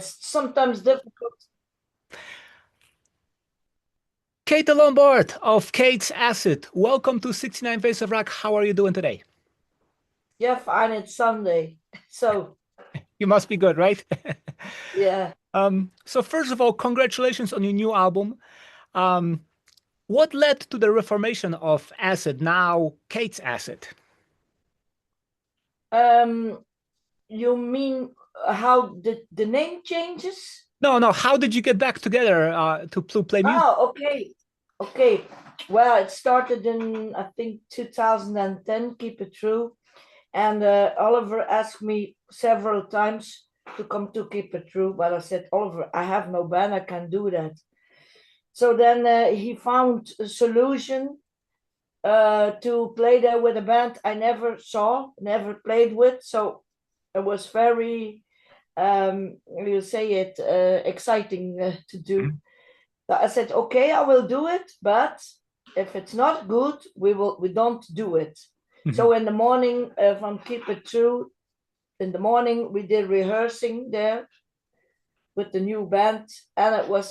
it's sometimes difficult. Kate De Lombaert of Kate's Acid. Welcome to 69 Face of Rock. How are you doing today? Yeah, fine, it's Sunday. So, You must be good, right? yeah. So first of all, congratulations on your new album. Um, what led to the reformation of Acid, now Kate's Acid? Um, you mean how the name changes? No, no, how did you get back together to play music? Oh, okay. Okay. Well, it started in, I think, 2010, Keep It True. And Oliver asked me several times to come to Keep It True, but I said, Oliver, I have no band, I can't do that. So then he found a solution to play there with a band I never saw, never played with. So it was very, you say it, exciting to do. Mhm. So I said, okay, I will do it, but if it's not good, we don't do it. Mhm. So in the morning, from Keep It True, in the morning we did rehearsing there with the new band, and it was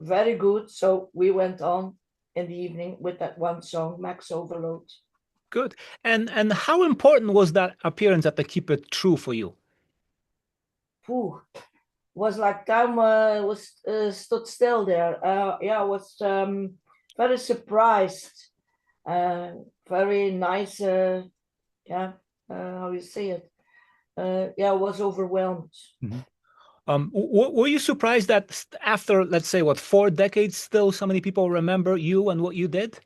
very good. So we went on in the evening with that one song, Max Overload. Good. And how important was that appearance at the Keep It True for you? Whew, was like time was stood still there. Yeah, I was very surprised. Very nice. Yeah, how you say it? Yeah, I was overwhelmed. Mhm. Were you surprised that after, let's say, what, 4 decades, still so many people remember you and what you did?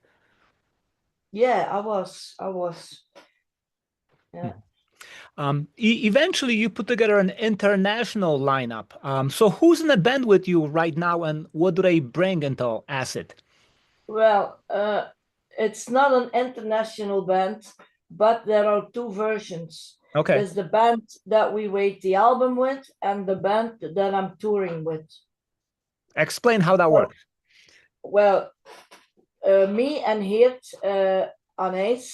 Yeah, I was. I was. Yeah. Mhm. Eventually, you put together an international lineup. So who's in the band with you right now, and what do they bring into Acid? Well, it's not an international band, but there are two versions. Okay, There's the band that we made the album with, and the band that I'm touring with. explain how that So, works. well, me and Geert Anijs,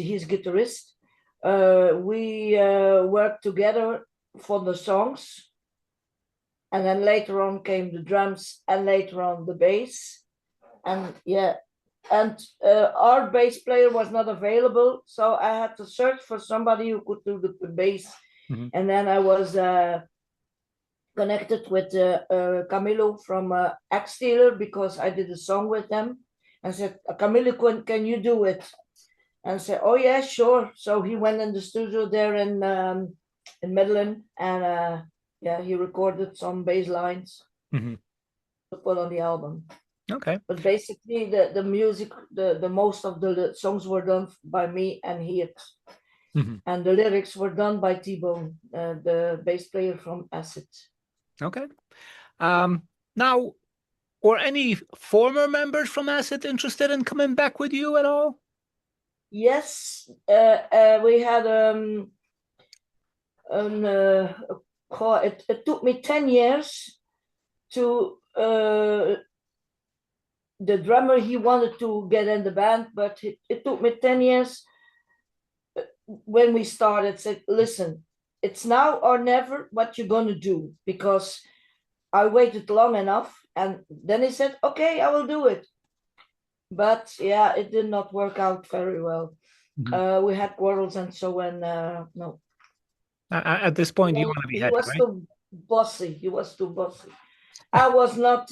he's guitarist. We worked together for the songs, and then later on came the drums, and later on the bass. And yeah, and our bass player was not available, so I had to search for somebody who could do the bass. Mhm. And then I was connected with Camilo from Axe Stealer because I did a song with them. And said, Camilo, can you do it? And I said, oh yeah, sure. So he went in the studio there in Midland, and yeah, he recorded some bass lines Mhm. to put on the album. Okay. But basically, the music, the most of the songs were done by me and Heert, Mhm. and the lyrics were done by T-Bone, the bass player from Acid. Okay. Um, Now, were any former members from Acid interested in coming back with you at all? Yes, we had an it took me 10 years to the drummer. He wanted to get in the band, but it took me 10 years when we started. Said, listen, it's now or never what you're gonna do, because I waited long enough. And then he said, okay, I will do it. But yeah, it did not work out very well. Mhm. We had quarrels and so on. No, At this point, you want to be he happy, was right? too bossy. He was too bossy. I was not.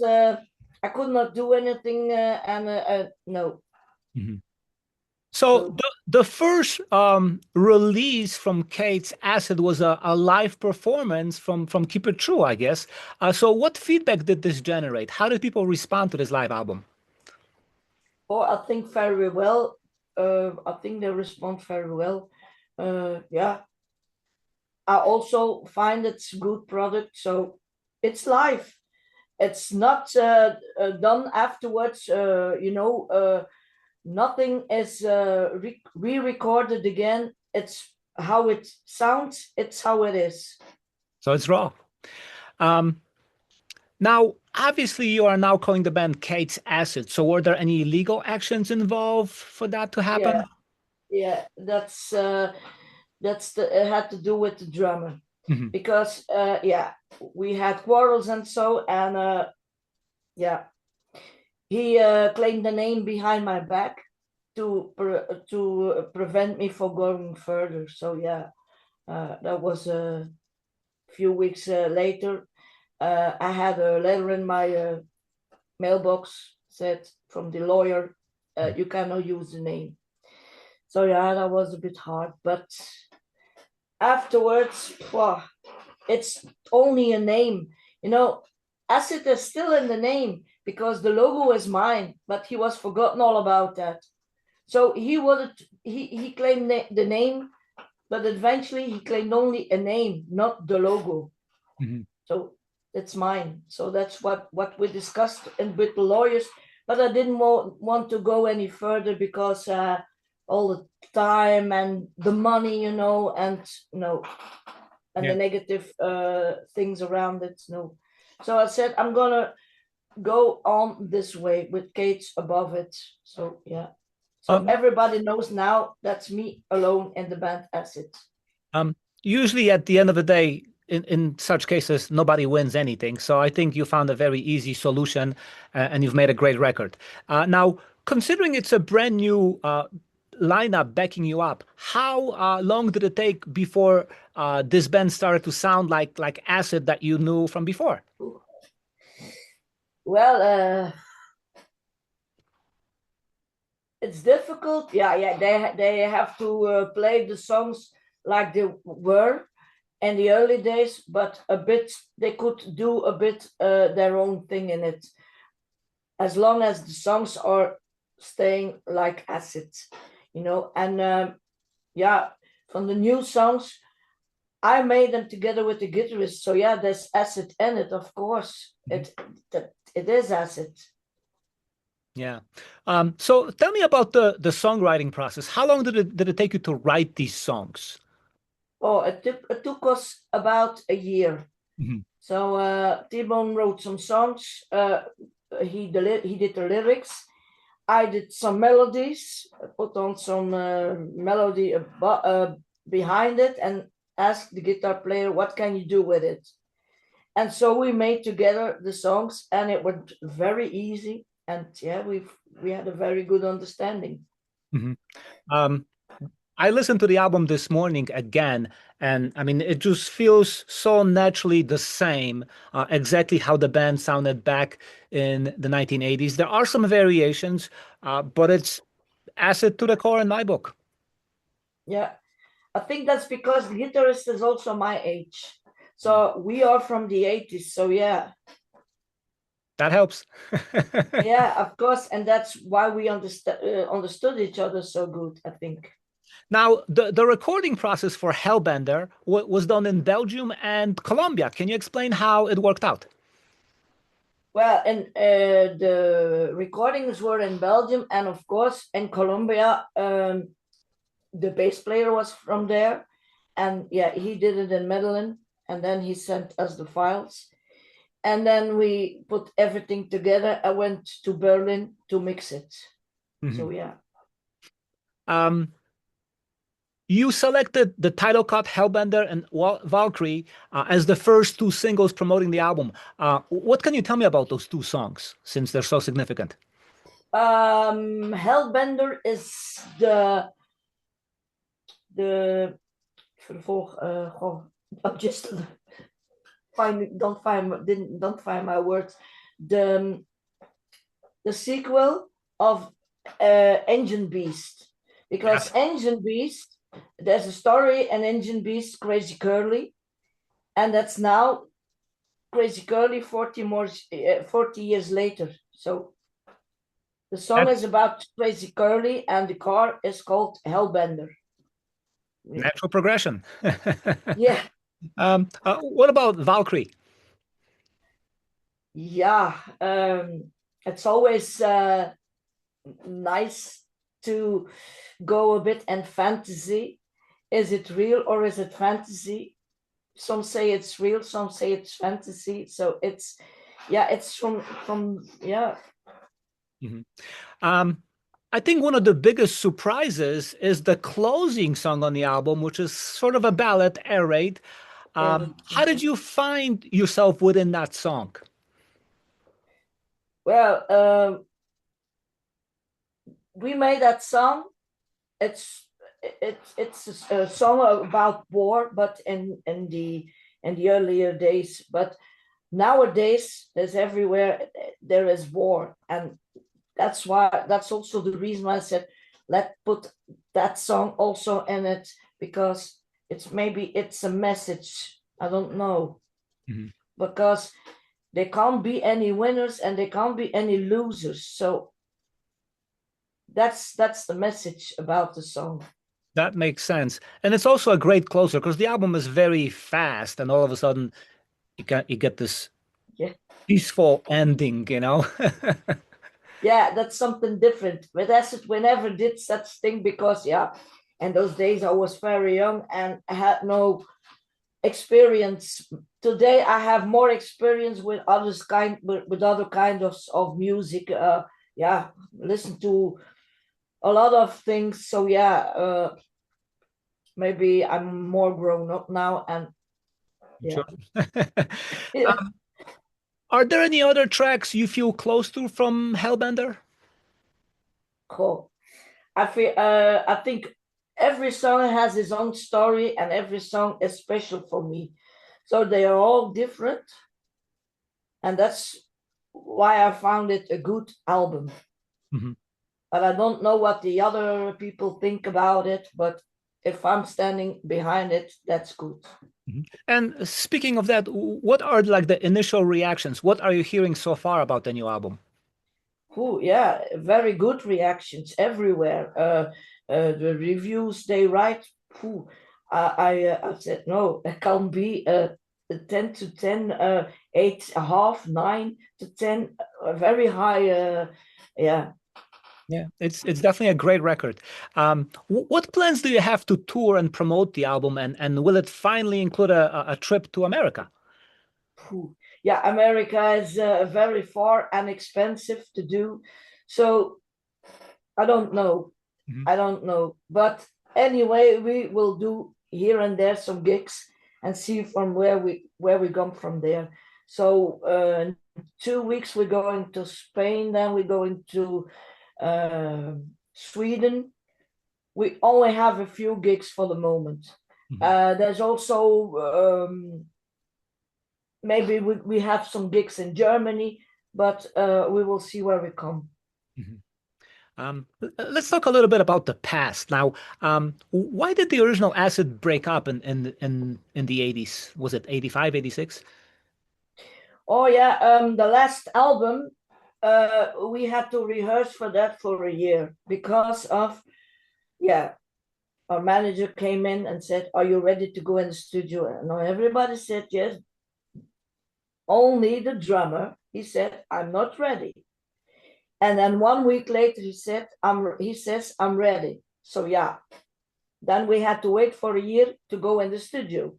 I could not do anything. And no. Mhm. So So the first release from Kate's Acid was a live performance from Keep It True, I guess. So what feedback did this generate? How did people respond to this live album? oh, I think very well. I think they respond very well. Yeah, I also find it's good product. So it's live. It's not done afterwards. Nothing is re-recorded again. It's how it sounds. It's how it is. So it's raw. Um, Now, obviously, you are now calling the band Kate's Acid. So were there any legal actions involved for that to Yeah, happen? yeah. That's the it had to do with the drummer. because yeah, we had quarrels and so, and yeah, he claimed the name behind my back to prevent me from going further. So yeah, that was a few weeks later. I had a letter in my mailbox said from the lawyer, you cannot use the name. So yeah, that was a bit hard, but afterwards, wow, it's only a name. You know, Acid is still in the name because the logo is mine, but he was forgotten all about that. So he claimed the name, but eventually he claimed only a name, not the logo. So it's mine. So that's what we discussed and with the lawyers. But I didn't want to go any further because all the time and the money, and and the negative things around it. No. So I said, I'm gonna go on this way with Kate's above it. So yeah. So everybody knows now that's me alone in the band Acid. Usually at the end of the day, in such cases, nobody wins anything. So I think you found a very easy solution and you've made a great record. Now, considering it's a brand new lineup backing you up, how long did it take before this band started to sound like Acid that you knew from before? Well, it's difficult. Yeah. They have to play the songs like they were in the early days, but a bit they could do a bit their own thing in it, as long as the songs are staying like Acid, And yeah, from the new songs, I made them together with the guitarist. So yeah, there's Acid in it, of course. It is Acid. Yeah. So tell me about the songwriting process. How long did it take you to write these songs? Oh, it took us about a year. So T-Bone wrote some songs. He did the lyrics. I did some melodies, put on some melody behind it, and asked the guitar player, what can you do with it? And so we made together the songs, and it went very easy. And yeah, we had a very good understanding. I listened to the album this morning again, and I mean, it just feels so naturally the same, exactly how the band sounded back in the 1980s. There are some variations, but it's Acid to the core in my book. Yeah, I think that's because the guitarist is also my age. So we are from the 80s. So yeah. That helps. Yeah, of course. And that's why we understood each other so good, I think. Now, the recording process for Hellbender was done in Belgium and Colombia. Can you explain how it worked out? Well, and the recordings were in Belgium, and of course in Colombia. The bass player was from there, and yeah, he did it in Medellin, and then he sent us the files, and then we put everything together. I went to Berlin to mix it. So yeah. You selected the title cut Hellbender and Valkyrie as the first two singles promoting the album. What can you tell me about those two songs, since they're so significant? Hellbender is the vervolg. I'm just don't find my words. The sequel of Engine Beast, because Engine Beast, there's a story in Engine Beast, Crazy Curly, and that's now Crazy Curly 40 years later. So the song is about Crazy Curly, and the car is called Hellbender. Natural progression. Yeah. What about Valkyrie? Yeah, it's always nice to go a bit in fantasy. Is it real or is it fantasy? Some say it's real, some say it's fantasy. So it's from yeah. I think one of the biggest surprises is the closing song on the album, which is sort of a ballad, Air Raid. How did you find yourself within that song? Well, we made that song. It's it's a song about war, but in the earlier days. But nowadays, there's everywhere there is war, and that's also the reason why I said let put that song also in it, because it's a message. I don't know, because there can't be any winners and there can't be any losers. So that's the message about the song. That makes sense. And it's also a great closer because the album is very fast and all of a sudden you get this Yeah. peaceful ending, you know? Yeah, that's something different. But Acid we never did such thing because in those days I was very young and I had no experience. Today I have more experience with other kinds of music. Listen to a lot of things. So maybe I'm more grown up now, and Sure. yeah. Are there any other tracks you feel close to from Hellbender? Cool. I think every song has its own story, and every song is special for me. So they are all different, and that's why I found it a good album. But I don't know what the other people think about it. But if I'm standing behind it, that's good. And speaking of that, what are like the initial reactions? What are you hearing so far about the new album? Oh, yeah, very good reactions everywhere. The reviews they write, I said, no, it can't be 10 to 10, 8, a half, 9 to 10, very high. Yeah. Yeah, it's definitely a great record. What plans do you have to tour and promote the album, and will it finally include a trip to America? Yeah, America is very far and expensive to do. So I don't know. I don't know. But anyway, we will do here and there some gigs and see from where we come from there. So in 2 weeks we're going to Spain, then we're going to Sweden. We only have a few gigs for the moment. There's also maybe we have some gigs in Germany, but we will see where we come. Let's talk a little bit about the past now. Why did the original Acid break up in the 80s? Was it 85, 86? Oh yeah, the last album, we had to rehearse for that for a year because of our manager came in and said, "Are you ready to go in the studio?" And everybody said yes. Only the drummer, he said, "I'm not ready." And then 1 week later, he says, "I'm ready." So then we had to wait for a year to go in the studio.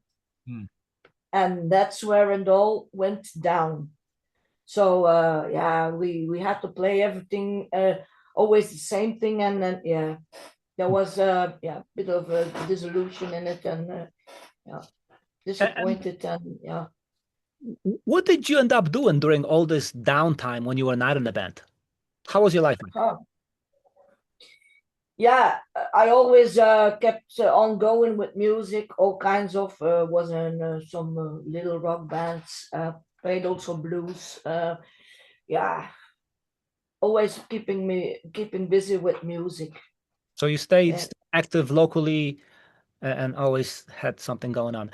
And that's where it all went down. So we had to play everything, always the same thing. And then there was a bit of a disillusion in it, and disappointed, and What did you end up doing during all this downtime when you were not in the band? How was your life? Yeah, I always kept on going with music, all kinds of, was in some little rock bands, played also blues. Always keeping busy with music. So you stayed active locally and always had something going on.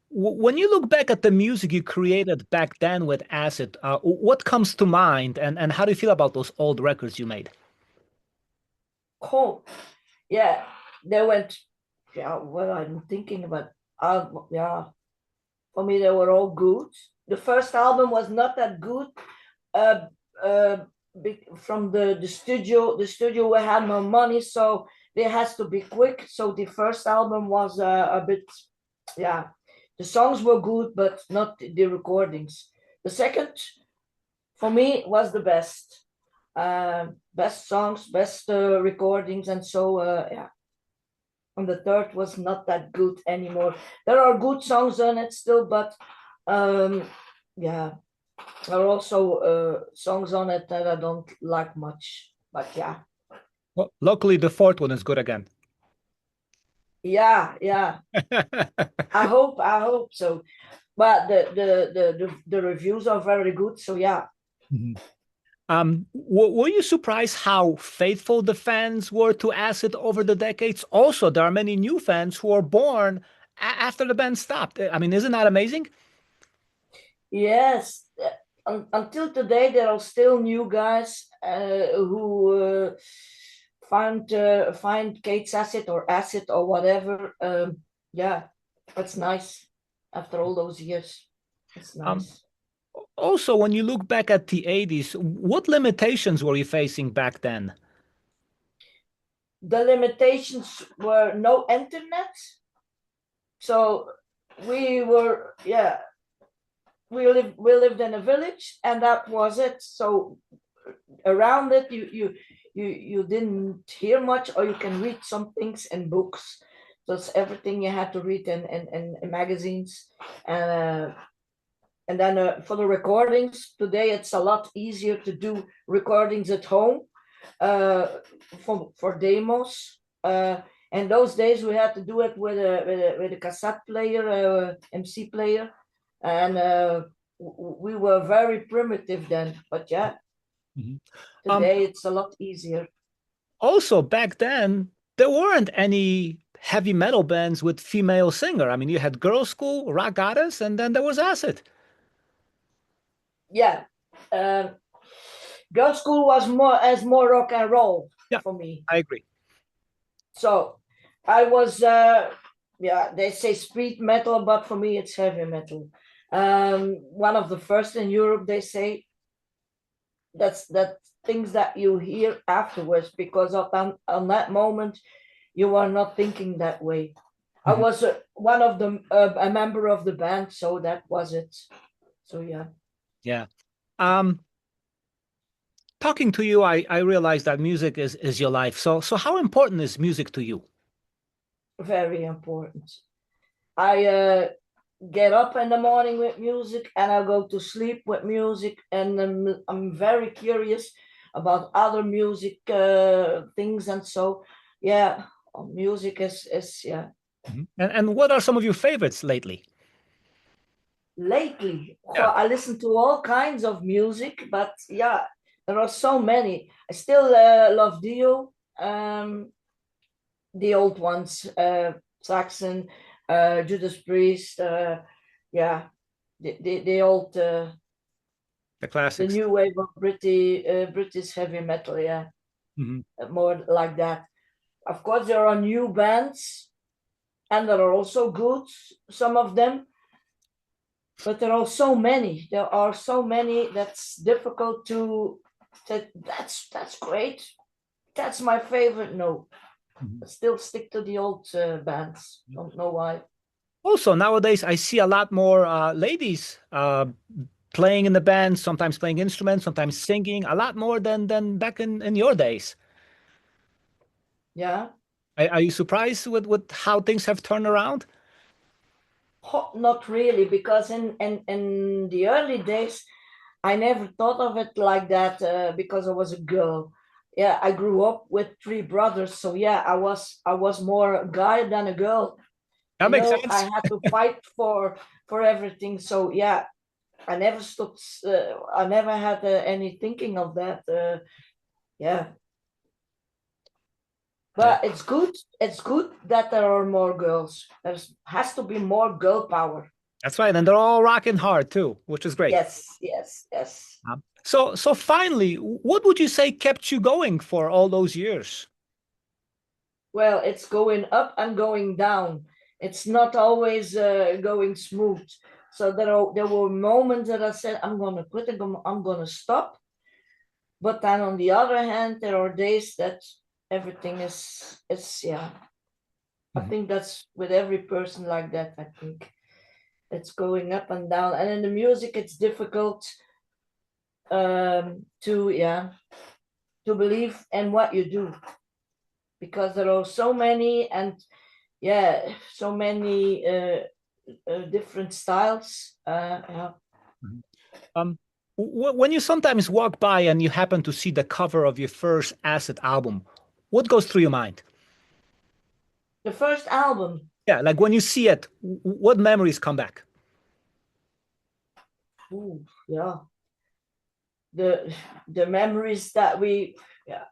When you look back at the music you created back then with Acid, what comes to mind, and how do you feel about those old records you made? Cool. Yeah, they went. Yeah, well, I'm thinking about. For me, they were all good. The first album was not that good. Uh, uh, from the studio, we had no money, so it has to be quick. So the first album was a bit, the songs were good, but not the recordings. The second, for me, was the best. Best songs, best recordings, and so and the third was not that good anymore. There are good songs on it still, but yeah, there are also songs on it that I don't like much. But yeah, Well, luckily the fourth one is good again. yeah. I hope so. But the reviews are very good. So yeah. Mhm. Were you surprised how faithful the fans were to Acid over the decades? Also, there are many new fans who are born after the band stopped. I mean, isn't that amazing? Yes, until today, there are still new guys who find Kate's Acid or Acid or whatever. Yeah, that's nice. After all those years, it's Um, nice. Also, when you look back at the 80s, what limitations were you facing back then? The limitations were no internet, so we were we lived in a village, and that was it. So around it you didn't hear much, or you can read some things in books. That's everything you had to read in magazines. And then for the recordings today, it's a lot easier to do recordings at home uh, for demos. And those days we had to do it with a cassette player, MC player, and we were very primitive then. But yeah, Mhm. Um, today it's a lot easier. Also, back then, there weren't any heavy metal bands with female singer. I mean, you had Girl School, Rock Goddess, and then there was Acid. Yeah, uh, girl school was more rock and roll Yeah, for me. I agree. So I was yeah, they say speed metal, but for me it's heavy metal. One of the first in Europe, they say. That things that you hear afterwards, because on that moment you are not thinking that way. I Mhm. was one of the a member of the band, so that was it. So yeah. Yeah. Um, Talking to you, I realize that music is your life. So how important is music to you? Very important. I get up in the morning with music, and I go to sleep with music, and I'm very curious about other music things. And so yeah, music is yeah. Mhm. And what are some of your favorites lately? Lately, Yeah. I listen to all kinds of music, but yeah, there are so many. I still love Dio, the old ones, Saxon, Judas Priest, yeah, the old, The the classics. new wave of British heavy metal, yeah, Mhm. more like that. Of course, there are new bands, and there are also good, some of them, but there are so many. There are so many that's difficult to. That's great. That's my favorite. No, Mhm. I still stick to the old bands. Don't know why. Also, nowadays I see a lot more ladies playing in the band, sometimes playing instruments, sometimes singing, a lot more than back in your days. Yeah, Are you surprised with how things have turned around? not really, because in the early days, I never thought of it like that because I was a girl. Yeah, I grew up with three brothers, so yeah, I was more a guy than a girl. That makes I sense. had to fight for everything. So yeah, I never stopped. I never had any thinking of that. Yeah, Yeah, but it's good. It's good that there are more girls. There has to be more girl power. that's right. And they're all rocking hard too, which is great. Yes, yes, yes. So finally, what would you say kept you going for all those years? Well, it's going up and going down. It's not always going smooth. So there were moments that I said I'm gonna quit. I'm gonna stop. But then on the other hand, there are days that everything is yeah. I Mhm. think that's with every person like that. I think it's going up and down. And in the music, it's difficult to yeah, to believe in what you do, because there are so many, and yeah, so many different styles. Yeah. Mhm. Um, when you sometimes walk by and you happen to see the cover of your first Acid album, what goes through your mind? The first album. Yeah, like when you see it, what memories come back? Ooh, yeah. The memories that yeah,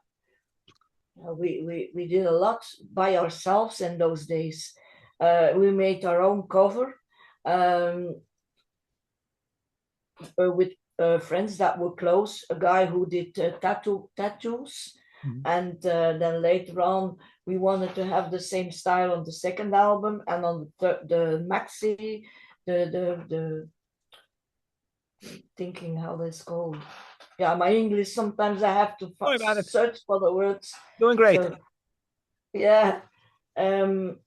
we did a lot by ourselves in those days. We made our own cover um, with friends that were close. A guy who did tattoos, Mhm. and then later on we wanted to have the same style on the second album and on the maxi, the thinking how that's called. Yeah, my English sometimes I have to Sorry about it. search for the words. Doing great. So yeah, um,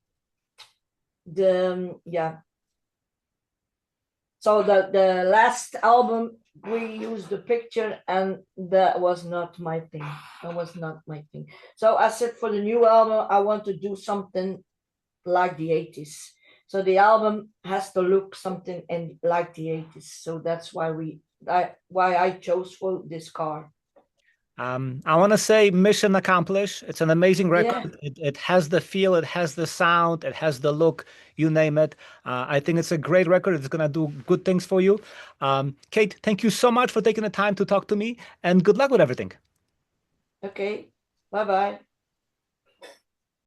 yeah. So the last album we used the picture, and that was not my thing. That was not my thing. So I said for the new album I want to do something like the 80s. So the album has to look something in like the 80s. So that's why I chose for this car. I want to say mission accomplished. It's an amazing Yeah. record. It has the feel, it has the sound, it has the look, you name it. I think it's a great record. It's going to do good things for you. Kate, thank you so much for taking the time to talk to me and good luck with everything. Okay. Bye bye.